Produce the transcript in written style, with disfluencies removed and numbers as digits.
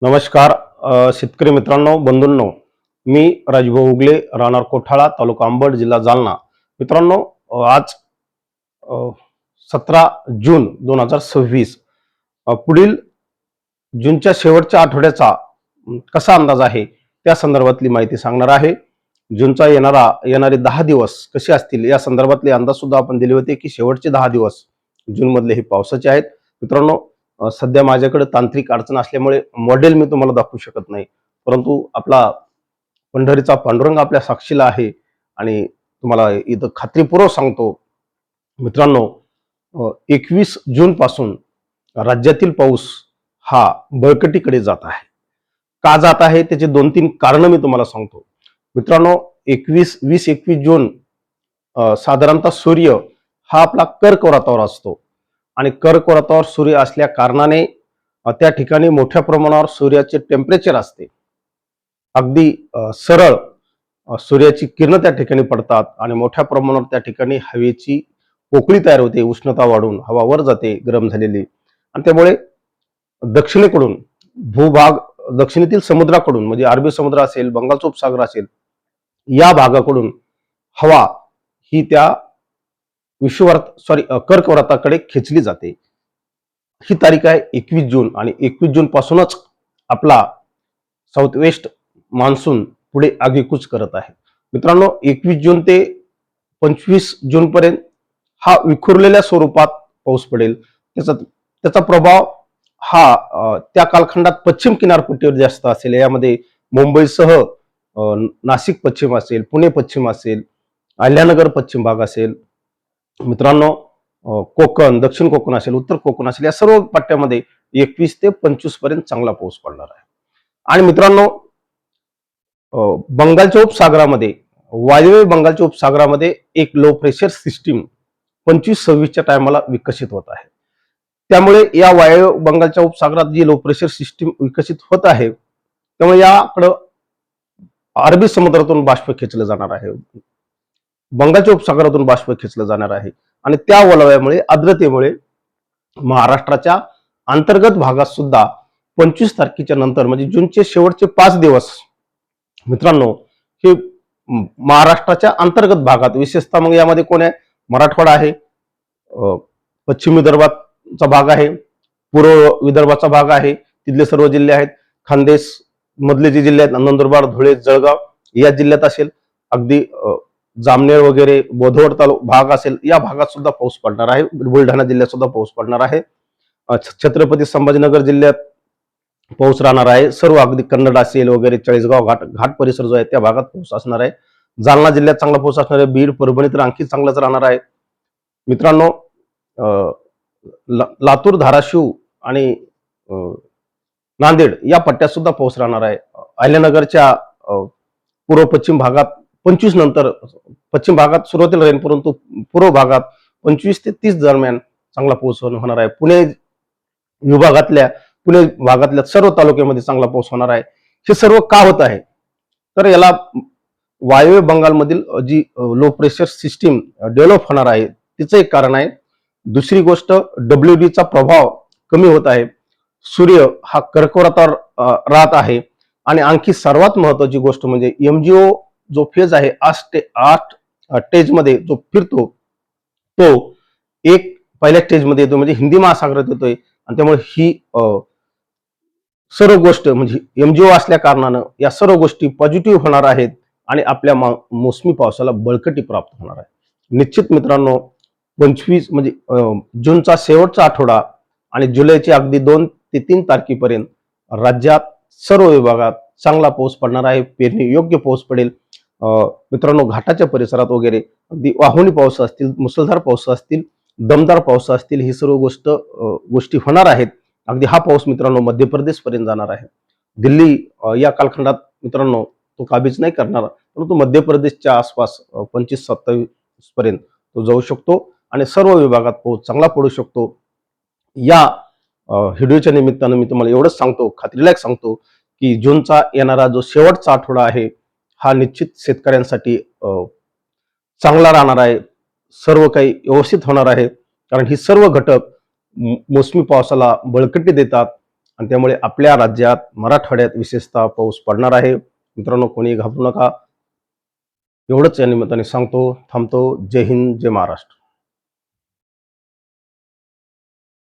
नमस्कार शेतकरी मित्रांनो, बंधूंनो. मी राजभाऊ उगले, राहणार कोठाळा, तालुका अंबड, जिल्हा जालना. मित्रांनो, आज 17 जून 2026. पुढील जूनच्या शेवटच्या आठवड्याचा कसा अंदाज आहे त्या संदर्भातली माहिती सांगणार आहे. जूनचा येणारे 10 दिवस कसे असतील या संदर्भातले अंदाज सुद्धा आपण दिले होते की शेवटचे 10 दिवस जून मधले हे पावसाचे आहेत. मित्रांनो, सध्या माझ्याकडे तांत्रिक अडचण असल्यामुळे मॉडेल मी तुम्हाला दाखवू शकत नाही, परंतु आपला पंढरीचा पांडुरंग आपल्या साक्षीला आहे आणि तुम्हाला इथं खात्रीपूर्वक सांगतो मित्रांनो, 21 जून पासून राज्यातील पाऊस हा बळकटीकडे जात आहे. का जात आहे त्याचे 2-3 कारण मी तुम्हाला सांगतो. मित्रांनो, 21 जून साधारणतः सूर्य हा आपला कर्क व्रतावर असतो आणि कर्क व्रतावर सूर्य असल्या कारणाने त्या ठिकाणी मोठ्या प्रमाणावर सूर्याचे टेम्परेचर असते. अगदी सरळ सूर्याची किरण त्या ठिकाणी पडतात आणि मोठ्या प्रमाणावर त्या ठिकाणी हवेची पोकळी तयार होते. उष्णता वाढून हवा वर जाते गरम झालेली, आणि त्यामुळे दक्षिणेकडून भूभाग, दक्षिणेतील समुद्राकडून म्हणजे अरबी समुद्र असेल, बंगालचा उपसागर असेल, या भागाकडून हवा ही त्या कर्क व्रताकडे खेचली जाते. ही तारीख आहे 21 जून, आणि 21 जून पासूनच आपला साऊथ वेस्ट मान्सून पुढे आगेकूच करत आहे. मित्रांनो, 21 जून ते 25 जून पर्यंत हा विखुरलेल्या स्वरूपात पाऊस पडेल. त्याचा प्रभाव हा त्या कालखंडात पश्चिम किनारपट्टीवर जास्त असेल. यामध्ये मुंबईसह नाशिक पश्चिम असेल, पुणे पश्चिम असेल, अहिल्यानगर पश्चिम भाग असेल, मित्रांनो कोकण, दक्षिण कोकण असेल, उत्तर कोकण असेल, या सर्व पट्ट्यामध्ये 21 ते 25 पर्यंत चांगला पाऊस पडणार आहे. आणि मित्रांनो, बंगालच्या उपसागरामध्ये, वायव्य बंगालच्या उपसागरामध्ये एक लो प्रेशर सिस्टीम 25-26च्या टायमाला विकसित होत आहे. त्यामुळे या वायव्य बंगालच्या उपसागरात जी लो प्रेशर सिस्टीम विकसित होत आहे, त्यामुळे याकडं अरबी समुद्रातून बाष्प खेचलं जाणार आहे, बंगालच्या उपसागरातून बाष्प खेचलं जाणार आहे, आणि त्या वलव्यामुळे, आर्द्रतेमुळे महाराष्ट्राच्या अंतर्गत भागात सुद्धा 25 तारखेच्या नंतर म्हणजे जूनचे शेवटचे 5 दिवस मित्रांनो, हे महाराष्ट्राच्या अंतर्गत भागात, विशेषतः मग यामध्ये कोण आहे, मराठवाडा आहे, पश्चिम विदर्भाचा भाग आहे, पूर्व विदर्भाचा भाग आहे, तिथले सर्व जिल्हे आहेत, खानदेश मधले जे जिल्हे आहेत, नंदुरबार, धुळे, जळगाव या जिल्ह्यात असेल, अगदी जामनेर वगैरे बोधवड भाग असेल, या भागात सुद्धा पाऊस पडणार आहे. बुलढाणा जिल्ह्यात सुद्धा पाऊस पडणार आहे. छत्रपती संभाजीनगर जिल्ह्यात पाऊस राहणार आहे. सर्व अगदी कन्नड असेल वगैरे, चाळीसगाव घाट परिसर जो आहे त्या भागात पाऊस असणार आहे. जालना जिल्ह्यात चांगला पाऊस असणार आहे. बीड, परभणी तर आणखी चांगलाच राहणार आहे. मित्रांनो, लातूर, धाराशिव आणि नांदेड या पट्ट्यात सुद्धा पाऊस राहणार आहे. अहिल्यानगरच्या पूर्व पश्चिम भागात 25 नंतर, पश्चिम भागात सुरुवातीला राहील, परंतु पूर्व भागात 25 ते 30 दरम्यान चांगला पाऊस होणार आहे. पुणे भागातल्या सर्व तालुक्यामध्ये चांगला पाऊस होणार आहे. हे सर्व का होत आहे, तर याला वायव्य बंगालमधील जी लो प्रेशर सिस्टीम डेव्हलप होणार आहे तिचं एक कारण आहे. दुसरी गोष्ट, WD चा प्रभाव कमी होत आहे. सूर्य हा कर्कव्रतावर राहत आहे, आणि आणखी सर्वात महत्वाची गोष्ट म्हणजे MGO जो फेज आहे, 8 स्टेजमध्ये जो फिरतो, तो एक पहिल्या स्टेजमध्ये येतो म्हणजे हिंदी महासागरात येतोय, आणि त्यामुळे ही सर्व गोष्ट म्हणजे MGO असल्या कारणानं या सर्व गोष्टी पॉझिटिव्ह होणार आहेत, आणि आपल्या मोसमी पावसाला बळकटी प्राप्त होणार आहे. निश्चित मित्रांनो, 25 म्हणजे जूनचा शेवटचा आठवडा आणि जुलैचे अगदी 2 ते 3 तारखेपर्यंत राज्यात सर्व विभागात चांगला पाऊस पडणार आहे. पेरणी योग्य पाऊस पडेल. मित्रांनो, घाटाच्या परिसरात वगैरे अगदी वाहुणी पाऊस असतील, मुसळधार पाऊस असतील, दमदार पाऊस असतील, ही सर्व गोष्टी होणार आहेत. अगदी हा पाऊस मित्रांनो मध्य प्रदेश पर्यंत जाणार आहे. दिल्ली या कालखंडात मित्रांनो तो काबीज नाही करणार, परंतु मध्य प्रदेशच्या आसपास 25-27 पर्यंत तो जाऊ शकतो, आणि सर्व विभागात पाऊस चांगला पडू शकतो. या व्हिडिओच्या निमित्तानं मी तुम्हाला एवढंच सांगतो, खात्रीलायक सांगतो, की जूनचा येणारा जो शेवटचा आठवडा आहे हा निश्चित शेतकऱ्यांसाठी चांगला राहणार आहे. सर्व काही व्यवस्थित होणार आहे, कारण ही सर्व घटक मोसमी पावसाला बळकटी देतात, आणि त्यामुळे आपल्या राज्यात मराठवाड्यात विशेषतः पाऊस पडणार आहे. मित्रांनो, कोणी घाबरू नका. एवढंच या निमित्ताने सांगतो. थांबतो. जय हिंद, जय महाराष्ट्र.